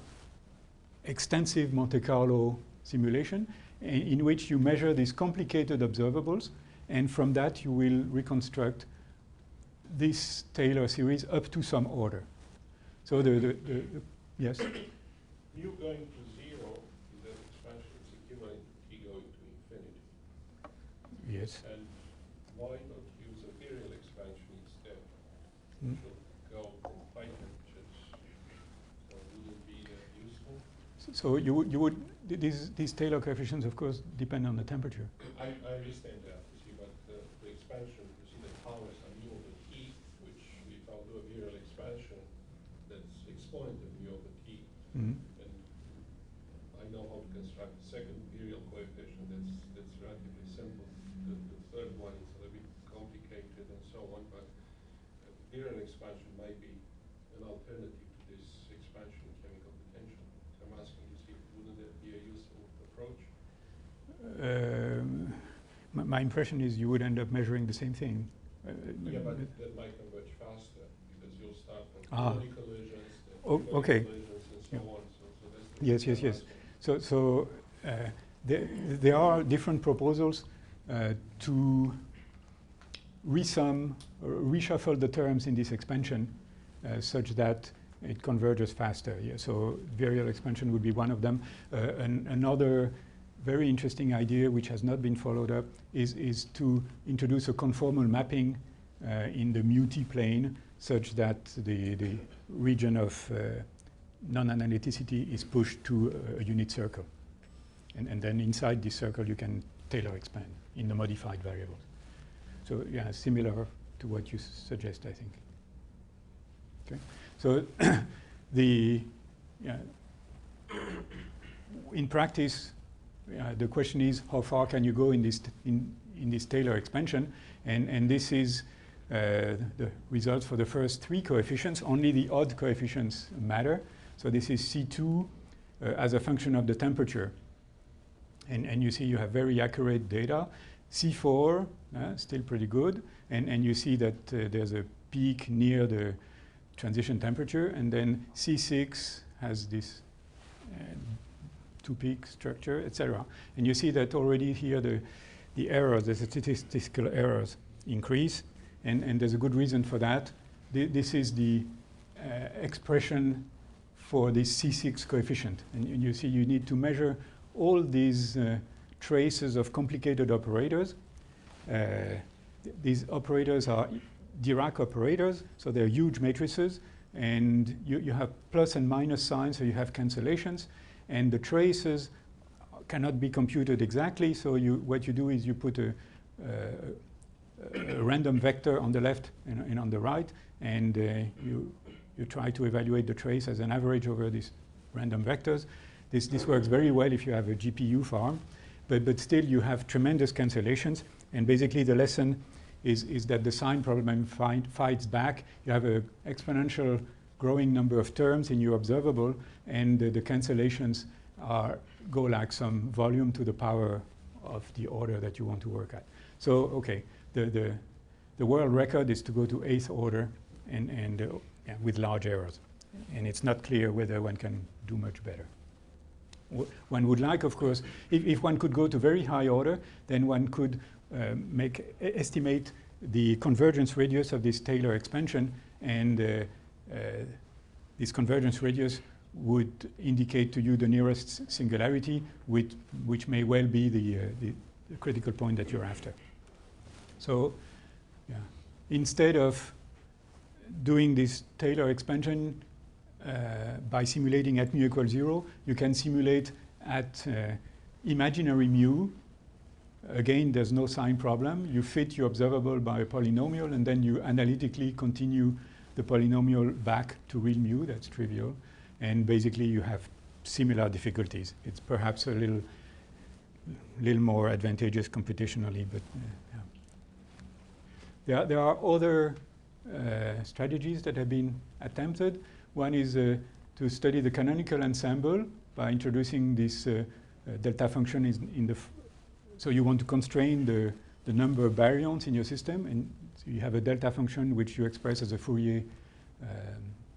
extensive Monte Carlo simulation in which you measure these complicated observables, and from that you will reconstruct this Taylor series up to some order. So yes? Mu going to 0 is an expansion, it's equivalent to t going to infinity. Yes. And why not use a virial expansion instead? Mm. It will go from high temperatures. So would it be that useful? So you would these Taylor coefficients, of course, depend on the temperature. I understand that, you see, but the expansion, you see, the powers are mu over t, which if I'll do a virial expansion, that's exponent of mu over t. Mm-hmm. And I know how to construct the second virial coefficient. That's relatively simple. The third one is a little bit complicated and so on. But coherent expansion might be an alternative to this expansion in chemical potential. So I'm asking you, see, wouldn't it be a useful approach? My impression is you would end up measuring the same thing. Yeah, but that might converge faster because you'll start from Ah. colony collisions, Oh, then okay. collisions, and so Yeah. on. So that's the Yes, yes, I'm yes. asking. So there are different proposals to resum or reshuffle the terms in this expansion such that it converges faster. Yeah, so virial expansion would be one of them. Another very interesting idea which has not been followed up is to introduce a conformal mapping in the mu-t plane such that the region of non-analyticity is pushed to a unit circle. And then inside this circle you can Taylor expand in the modified variables. So yeah, similar to what you suggest, I think. Okay, so in practice, the question is how far can you go in this in this Taylor expansion, and this is the results for the first three coefficients. Only the odd coefficients matter. So this is C2 as a function of the temperature, and you see you have very accurate data. C4 still pretty good, and you see that there's a peak near the transition temperature, and then C6 has this two-peak structure, etc. And you see that already here the errors, the statistical errors increase, and there's a good reason for that. This is the expression for this C6 coefficient, and you see you need to measure all these traces of complicated operators. These operators are Dirac operators, so they're huge matrices, and you have plus and minus signs, so you have cancellations, and the traces cannot be computed exactly, so what you do is you put a random vector on the left and on the right, and you try to evaluate the trace as an average over these random vectors. This works very well if you have a GPU farm, but still you have tremendous cancellations, and basically the lesson is that the sign problem fights back. You have an exponential growing number of terms in your observable, and the cancellations go like some volume to the power of the order that you want to work at. So okay, the world record is to go to 8th order and yeah, with large errors, and it's not clear whether one can do much better. One would like, of course, if one could go to very high order, then one could estimate the convergence radius of this Taylor expansion, and this convergence radius would indicate to you the nearest singularity, which may well be the critical point that you're after. So yeah, instead of doing this Taylor expansion by simulating at mu equals 0, you can simulate at imaginary mu. Again, there's no sign problem. You fit your observable by a polynomial, and then you analytically continue the polynomial back to real mu. That's trivial. And basically, you have similar difficulties. It's perhaps a little more advantageous computationally, but yeah. There are other strategies that have been attempted. One is to study the canonical ensemble by introducing this delta function in the so you want to constrain the number of baryons in your system, and so you have a delta function which you express as a Fourier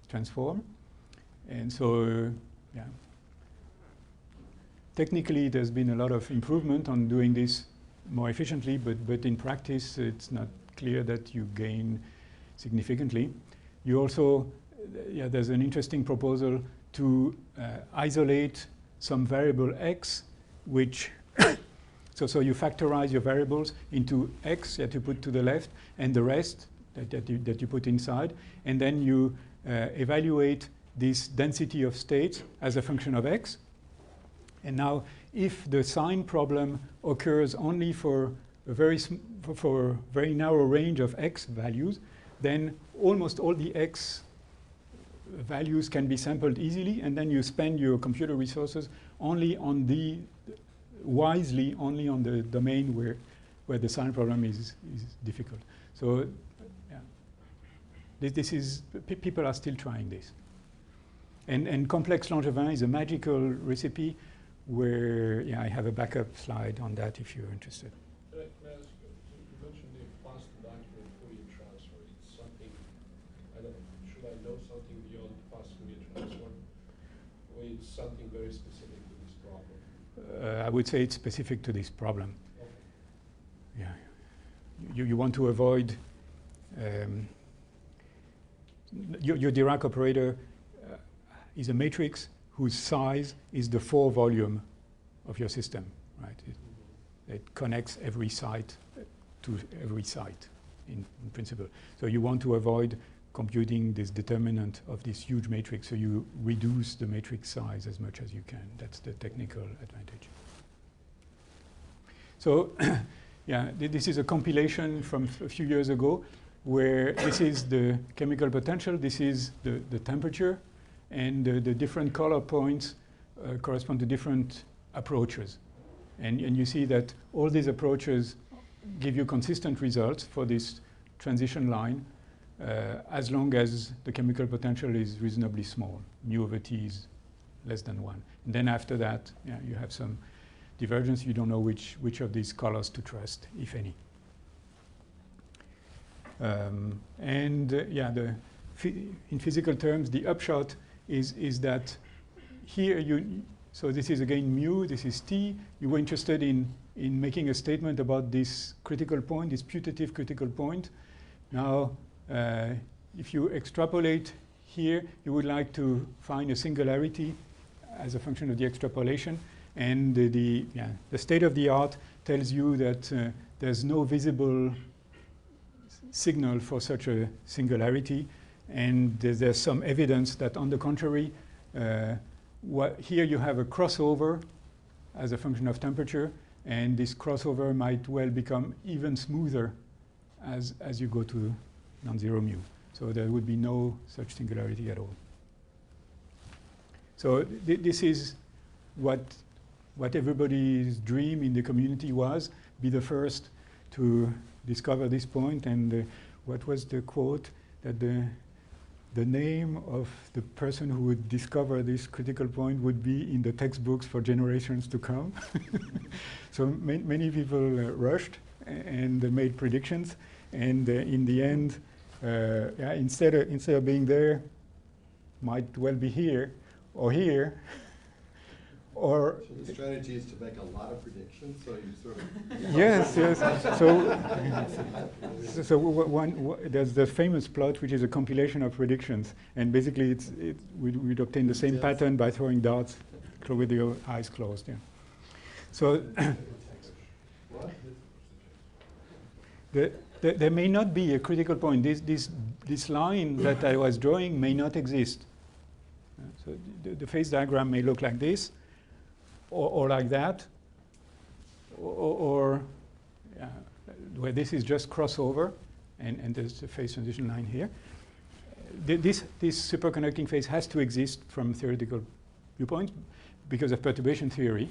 transform. And so, yeah. Technically, there's been a lot of improvement on doing this more efficiently, but in practice, it's not clear that you gain significantly. You also, there's an interesting proposal to isolate some variable x, which so you factorize your variables into x that you put to the left, and the rest that you put inside, and then you evaluate this density of states as a function of x. And now, if the sign problem occurs only for a very narrow range of x values, then almost all the x values can be sampled easily, and then you spend your computer resources only on wisely only on the domain where the sign problem is difficult. So, yeah. This is, people are still trying this. And complex Langevin is a magical recipe where, yeah, I have a backup slide on that if you're interested. Can I ask you mentioned the fast document Fourier transfer. It's something, I don't know, should I know something beyond fast Fourier transfer? Or it's something very specific to this problem? I would say it's specific to this problem. Okay. Yeah. You want to avoid your Dirac operator is a matrix whose size is the 4 volume of your system, right? It connects every site to every site in principle. So you want to avoid computing this determinant of this huge matrix, so you reduce the matrix size as much as you can. That's the technical advantage. So yeah, this is a compilation from a few years ago where this is the chemical potential, this is the temperature, and the different color points correspond to different approaches. And you see that all these approaches give you consistent results for this transition line as long as the chemical potential is reasonably small. Mu over T is less than 1. And then after that, yeah, you have some divergence. You don't know which of these colors to trust, if any. Yeah, in physical terms, the upshot is that here so this is again mu, this is T. You were interested in making a statement about this critical point, this putative critical point. Now, if you extrapolate here, you would like to find a singularity as a function of the extrapolation. And the state of the art tells you that there's no visible signal for such a singularity. And there's some evidence that, on the contrary, here you have a crossover as a function of temperature, and this crossover might well become even smoother as you go to non-zero mu. So there would be no such singularity at all. So this is what everybody's dream in the community was: be the first to discover this point. And what was the quote? That the name of the person who would discover this critical point would be in the textbooks for generations to come. So many people rushed and made predictions, and in the end, yeah, instead of being there, might well be here or here. Or so the strategy is to make a lot of predictions, so you sort of... Yes, yes. So there's the famous plot, which is a compilation of predictions, and basically we'd obtain the same pattern by throwing darts with your eyes closed. Yeah. So there may not be a critical point. This line that I was drawing may not exist. So the phase diagram may look like this, or like that, or where this is just crossover, and there's a phase transition line here. This superconducting phase has to exist from theoretical viewpoint because of perturbation theory.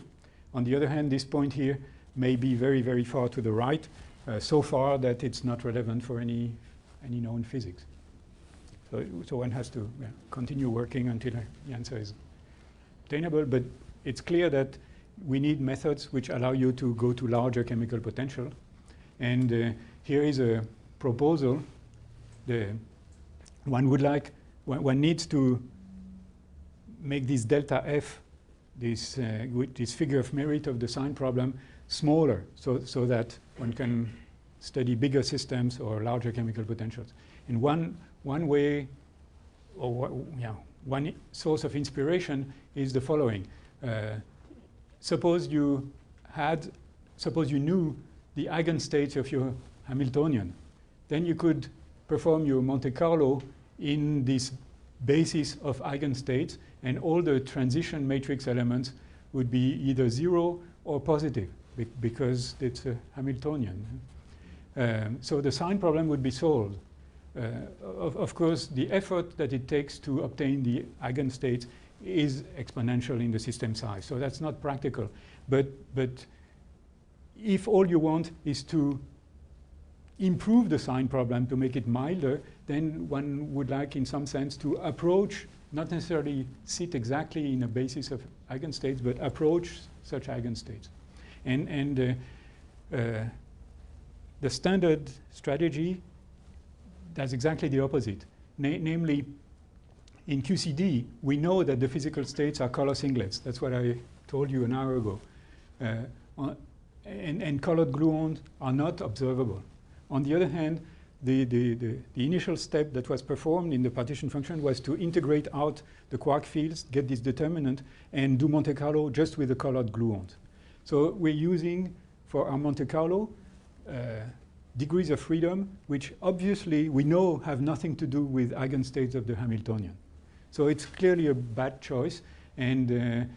On the other hand, this point here may be very, very far to the right, so far that it's not relevant for any known physics. So one has to continue working until the answer is obtainable. But it's clear that we need methods which allow you to go to larger chemical potential. And here is a proposal. One needs to make this delta F, this figure of merit of the sign problem, smaller, so that one can study bigger systems or larger chemical potentials. And one way, or one source of inspiration is the following. Suppose you knew the eigenstates of your Hamiltonian, then you could perform your Monte Carlo in this basis of eigenstates, and all the transition matrix elements would be either 0 or positive because it's a Hamiltonian. So the sign problem would be solved. Of course, the effort that it takes to obtain the eigenstates is exponential in the system size, so that's not practical. But if all you want is to improve the sign problem to make it milder, then one would like, in some sense, to approach, not necessarily sit exactly in a basis of eigenstates, but approach such eigenstates. And the standard strategy does exactly the opposite. Namely, in QCD, we know that the physical states are color singlets. That's what I told you an hour ago. And colored gluons are not observable. On the other hand, the initial step that was performed in the partition function was to integrate out the quark fields, get this determinant, and do Monte Carlo just with the colored gluons. So we're using, for our Monte Carlo, degrees of freedom, which obviously we know have nothing to do with eigenstates of the Hamiltonian. So it's clearly a bad choice, and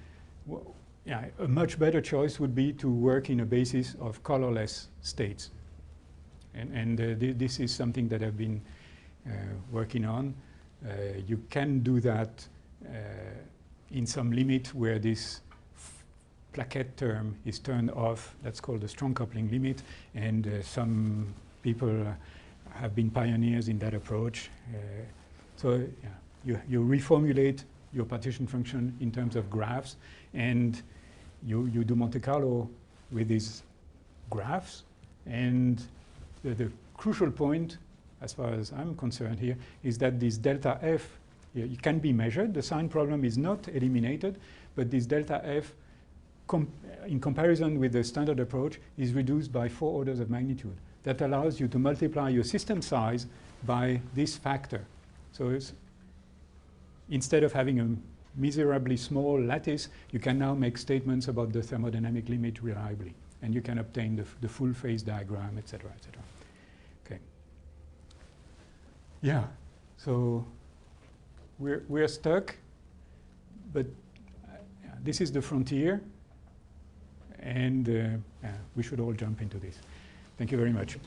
yeah, a much better choice would be to work in a basis of colorless states. And this is something that I've been working on. You can do that in some limit where this plaquette term is turned off. That's called the strong coupling limit. And some people have been pioneers in that approach. So yeah, you reformulate your partition function in terms of graphs, and you do Monte Carlo with these graphs. And the crucial point, as far as I'm concerned here, is that this delta f, it can be measured. The sign problem is not eliminated, but this delta f, in comparison with the standard approach, is reduced by 4 orders of magnitude. That allows you to multiply your system size by this factor. So it's, instead of having a miserably small lattice, you can now make statements about the thermodynamic limit reliably. And you can obtain the full phase diagram, et cetera, et cetera. Okay. Yeah, so we're stuck, but this is the frontier, and we should all jump into this. Thank you very much.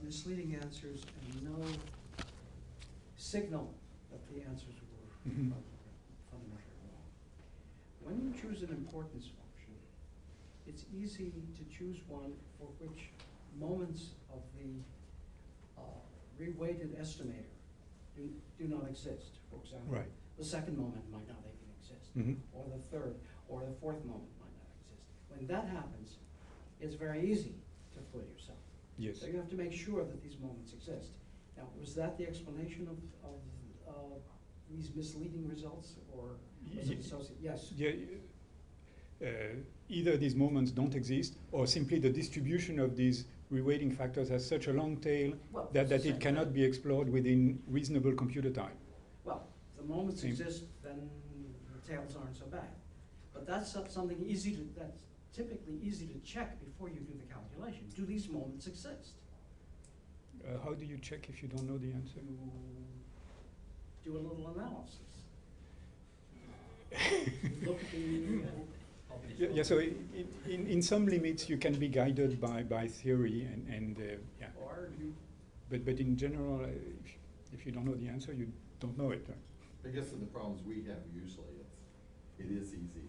Misleading answers and no signal that the answers were fundamentally wrong. When you choose an importance function, it's easy to choose one for which moments of the reweighted estimator do not exist. For example, right. The second moment might not even exist, or the third, or the fourth moment might not exist. When that happens, it's very easy to fool yourself. Yes. So you have to make sure that these moments exist. Now, was that the explanation of these misleading results, or was it associated? Yes. Yeah. Either these moments don't exist, or simply the distribution of these reweighting factors has such a long tail that it cannot be explored within reasonable computer time. Well, if the moments exist, then the tails aren't so bad. But that's something that's typically easy to check before you do the calculation. Do these moments exist? How do you check if you don't know the answer? You do a little analysis. Look at the yeah, so in some limits you can be guided by theory and yeah. Or you. But in general, if you don't know the answer, you don't know it. I guess in the problems we have usually, it is easy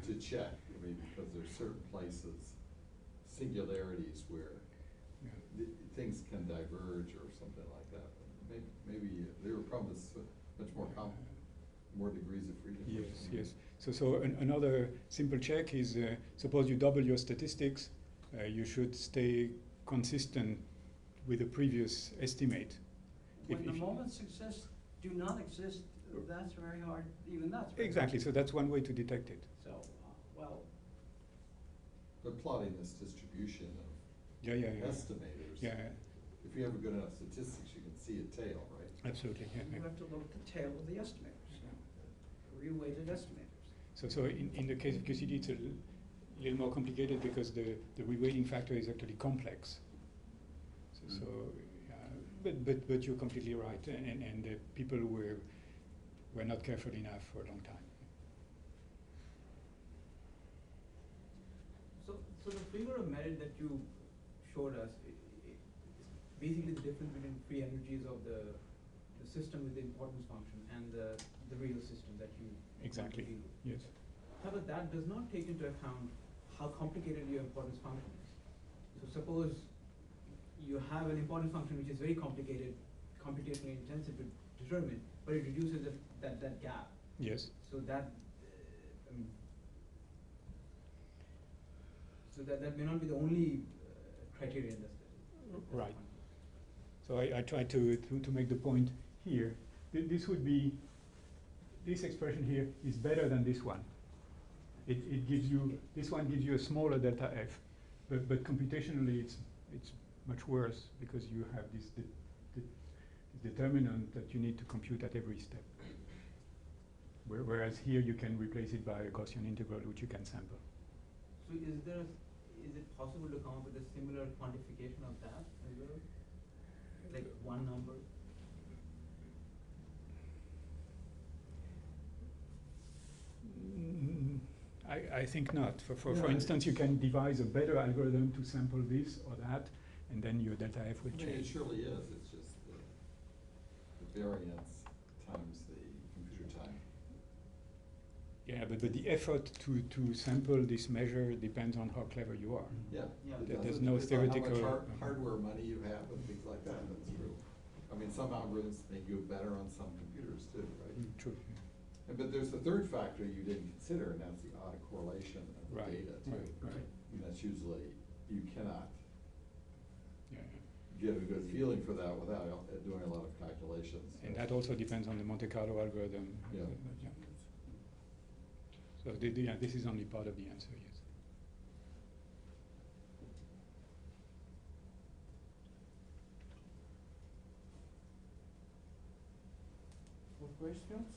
to check. I mean, because there's certain places, singularities where things can diverge or something like that. Maybe there are problems much more degrees of freedom. Yes, yes. So another simple check is suppose you double your statistics, you should stay consistent with the previous estimate. When the moments do not exist, that's very hard. Even that's very exactly. hard. So that's one way to detect it. So well. But plotting this distribution of estimators. Yeah. If you have a good enough statistics, you can see a tail, right? Absolutely. Yeah, You have to look at the tail of the estimators, reweighted estimators. So in the case of QCD, it's a little more complicated because the reweighting factor is actually complex. So but you're completely right, and the people were not careful enough for a long time. So the figure of merit that you showed us, basically the difference between free energies of the system with the importance function and the real system that you Exactly. want to deal with. Yes. However, that does not take into account how complicated your importance function is. So suppose you have an importance function which is very complicated, computationally intensive to determine, but it reduces that gap. Yes. So that, that may not be the only criterion that's Right. So I try to make the point here. This would be, this expression here is better than this one. It gives you, this one gives you a smaller delta f, but computationally it's much worse because you have this determinant that you need to compute at every step. Whereas here you can replace it by a Gaussian integral which you can sample. So is it possible to come up with a similar quantification of that as well? Like one number? I think not. For instance, you can devise a better algorithm to sample this or that, and then your delta f will I mean, it change. surely is, it's just the variance times the computer time. Yeah, but the effort to sample this measure depends on how clever you are. Yeah. Yeah. It There- does. there's It no depends on how much theoretical- hardware money you have and things like that, that's true. I mean, some algorithms make you better on some computers too, right? True. But there's the third factor you didn't consider, and that's the autocorrelation of the Right, data too. right. And that's usually, you cannot Yeah. get a good feeling for that without doing a lot of calculations. And that also depends on the Monte Carlo algorithm. Yeah. So this is only part of the answer, yes. More questions?